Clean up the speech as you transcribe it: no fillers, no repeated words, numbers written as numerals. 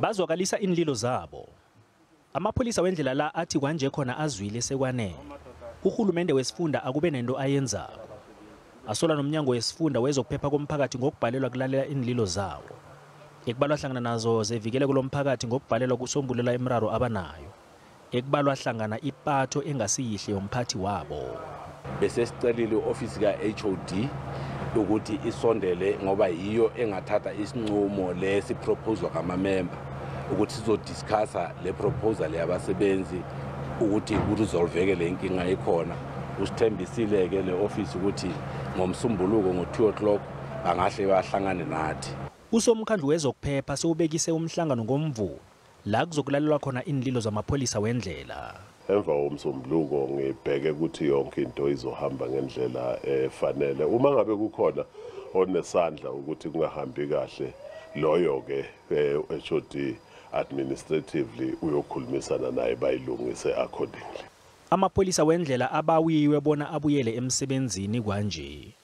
Bazwakalisa iinlilo zabo. Amapholisa wendlela la athi kwanje khona azwile sekwanele. Uhulumende wesifunda akube nento ayenzako. Asola nomnyango wesifunda wezokuphepha komphakathi ngokubhalelwa kulalela iinlilo zawo. Ekubalwa hlangana nazo zevikele kulomphakathi ngokubhalelwa kusombulela emiraro abanayo. Ekubalwa hlangana ipatho engasiyihle yomphathi wabo. Bese sicelile office ka-HOD ukuthi isondele ngoba yiyo engathatha isinqumo lesiproposal kama-member ukuthi sizodiscussa le proposal yabasebenzi ukuthi kuresolveke le nkinga ekhona. Usithembisile ke le office ukuthi ngomsombuluko ngo-2 o'clock bangahle bahlangane nathi. Usomkhandlu wezokuphepha sewubekise umhlangano ngomvulo la kuzokulalelwa khona iinlilo zamapholisa wendlela. Emva komsombuluko ngibheke ukuthi yonke into izohamba ngendlela efanele. Uma ngabe kukhona onesandla ukuthi kungahambi kahle, loyo ke HOD administratively uyokhulumisana naye bayilungise accordingly. Amapholisa wendlela abawiwe bona abuyele emsebenzini kwanje.